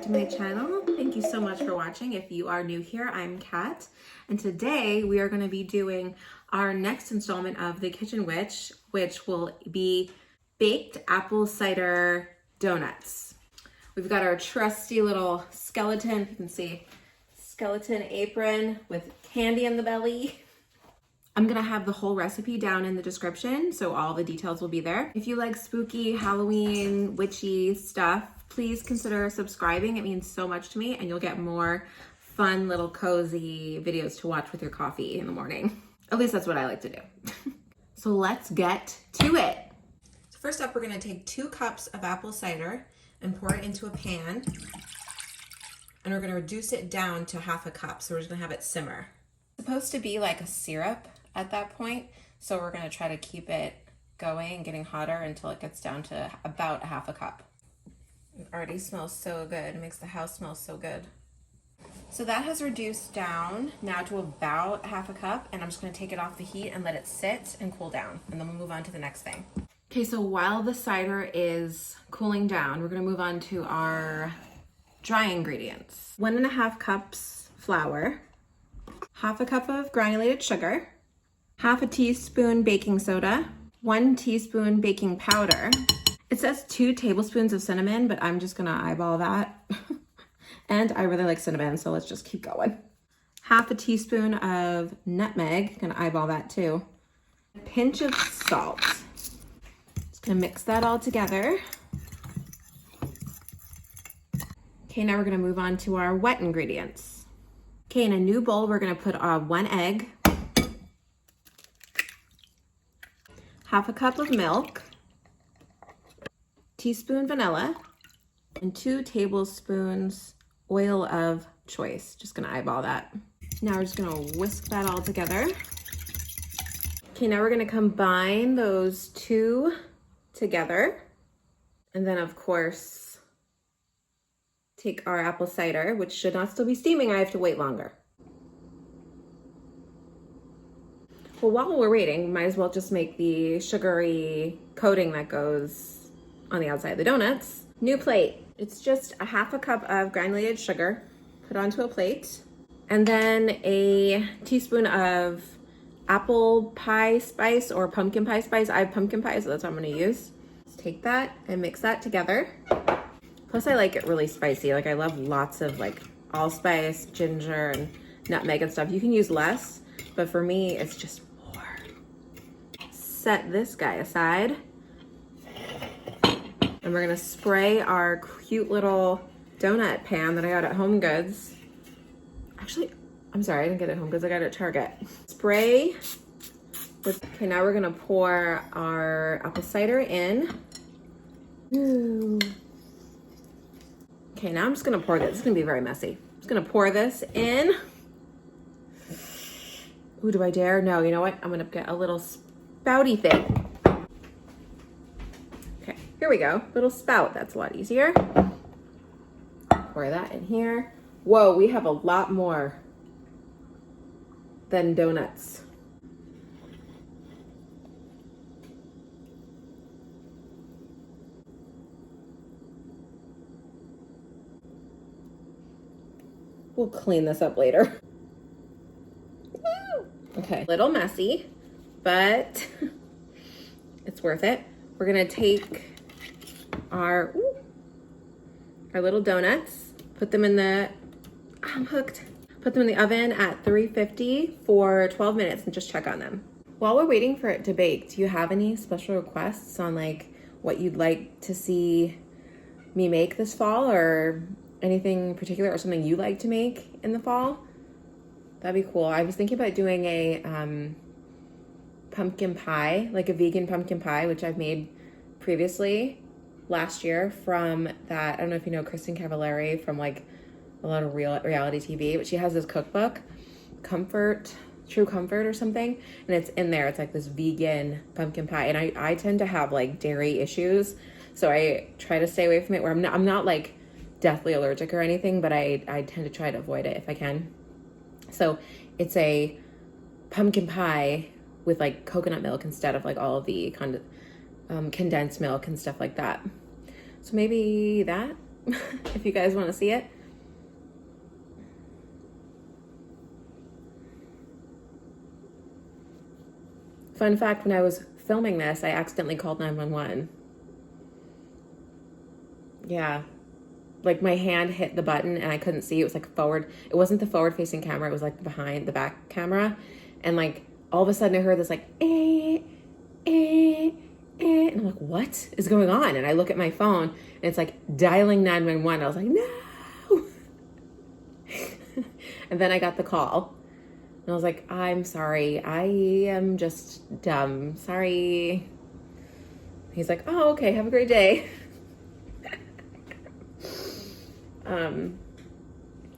back to my channel. Thank you so much for watching. If you are new here, I'm Kat, and today we are going to be doing our next installment of The Kitchen Witch, which will be baked apple cider donuts. We've got our trusty little skeleton, you can see, skeleton apron with candy in the belly. I'm gonna have the whole recipe down in the description, so all the details will be there. If you like spooky, Halloween, witchy stuff, please consider subscribing. It means so much to me, and you'll get more fun little cozy videos to watch with your coffee in the morning. At least that's what I like to do. So let's get to it. So first up, we're gonna take 2 cups of apple cider and pour it into a pan. And we're gonna reduce it down to 1/2 cup, so we're just gonna have it simmer. It's supposed to be like a syrup at that point, so we're going to try to keep it going and getting hotter until it gets down to about 1/2 cup. It already smells so good. It makes the house smell so good. So that has reduced down now to about 1/2 cup, and I'm just going to take it off the heat and let it sit and cool down, and then we'll move on to the next thing. Okay, so while the cider is cooling down, we're going to move on to our dry ingredients. 1.5 cups flour, 1/2 cup of granulated sugar, 1/2 teaspoon baking soda, 1 teaspoon baking powder. It says 2 tablespoons of cinnamon, but I'm just gonna eyeball that. And I really like cinnamon, so let's just keep going. 1/2 teaspoon of nutmeg, gonna eyeball that too. A pinch of salt. Just gonna mix that all together. Okay, now we're gonna move on to our wet ingredients. Okay, in a new bowl, we're gonna put 1 egg, 1/2 cup of milk, teaspoon vanilla, and 2 tablespoons oil of choice. Just gonna eyeball that. Now we're just gonna whisk that all together. Okay, now we're gonna combine those 2 together. And then of course, take our apple cider, which should not still be steaming. I have to wait longer. Well, while we're waiting, might as well just make the sugary coating that goes on the outside of the donuts. New plate. It's just 1/2 cup of granulated sugar put onto a plate, and then a teaspoon of apple pie spice or pumpkin pie spice. I have pumpkin pie, so that's what I'm gonna use. Let's take that and mix that together. Plus I like it really spicy. Like I love lots of like allspice, ginger, and nutmeg and stuff. You can use less, but for me, it's just more. Set this guy aside. And we're gonna spray our cute little donut pan that I got at Home Goods. Actually, I'm sorry, I didn't get it at Home Goods, I got it at Target. Spray. Okay, now we're gonna pour our apple cider in. Ooh. Okay, now I'm just gonna pour this. It's gonna be very messy. I'm just gonna pour this in. Ooh, do I dare? No, you know what? I'm gonna get a little spouty thing. Okay, here we go. Little spout, that's a lot easier. Pour that in here. Whoa, we have a lot more than donuts. We'll clean this up later. Okay, a little messy, but it's worth it. We're gonna take our little donuts, put them in the, I'm hooked. Put them in the oven at 350 for 12 minutes and just check on them. While we're waiting for it to bake, do you have any special requests on like what you'd like to see me make this fall, or anything particular, or something you like to make in the fall? That'd be cool. I was thinking about doing a pumpkin pie, like a vegan pumpkin pie, which I've made previously last year from that, I don't know if you know Kristen Cavallari from like a lot of reality TV, but she has this cookbook, True Comfort or something, and it's in there. It's like this vegan pumpkin pie, and I tend to have like dairy issues, so I try to stay away from it, where I'm not like deathly allergic or anything, but I tend to try to avoid it if I can. So it's a pumpkin pie with like coconut milk instead of like all of the condensed milk and stuff like that. So maybe that if you guys want to see it. Fun fact, when I was filming this, I accidentally called 911. Yeah. Like my hand hit the button and I couldn't see. It was like forward. It wasn't the forward facing camera. It was like behind the back camera. And like all of a sudden I heard this like, and I'm like, what is going on? And I look at my phone and it's like dialing 911. I was like, no. And then I got the call. And I was like, I'm sorry. I am just dumb. Sorry. He's like, oh, okay. Have a great day.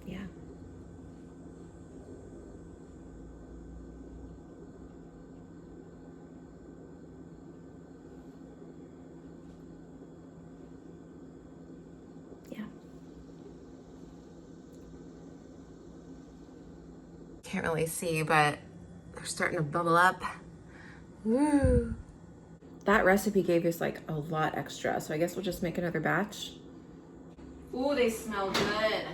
Yeah. Yeah. Can't really see, but they're starting to bubble up. Woo. That recipe gave us like a lot extra, so I guess we'll just make another batch. Ooh, they smell good.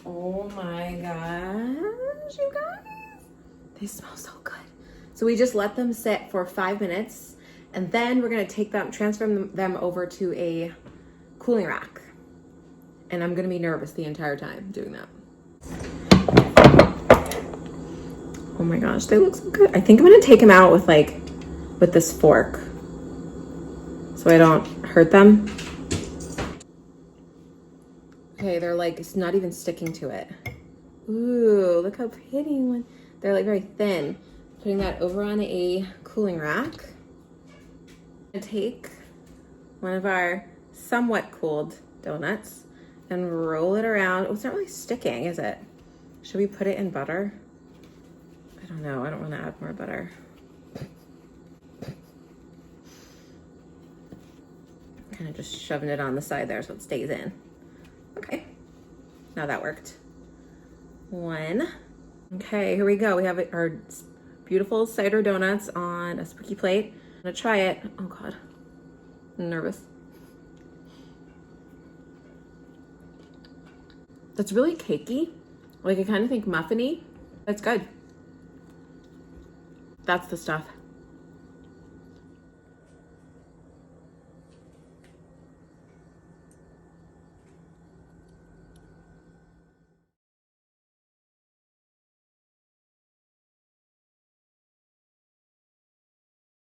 Oh my gosh, you guys. They smell so good. So we just let them sit for 5 minutes and then we're gonna take them, transfer them over to a cooling rack. And I'm gonna be nervous the entire time doing that. Oh my gosh, they look so good. I think I'm gonna take them out with this fork so I don't hurt them. Okay, they're like, it's not even sticking to it. Ooh, look how pretty. They're like very thin. Putting that over on a cooling rack. I'm gonna take one of our somewhat cooled donuts and roll it around. Oh, it's not really sticking, is it? Should we put it in butter? I don't know, I don't wanna add more butter. Kind of just shoving it on the side there so it stays in. Okay, now that worked. One. Okay, here we go. We have our beautiful cider donuts on a spooky plate. I'm gonna try it. Oh God, I'm nervous. That's really cakey. Like I kind of think muffiny. That's good. That's the stuff.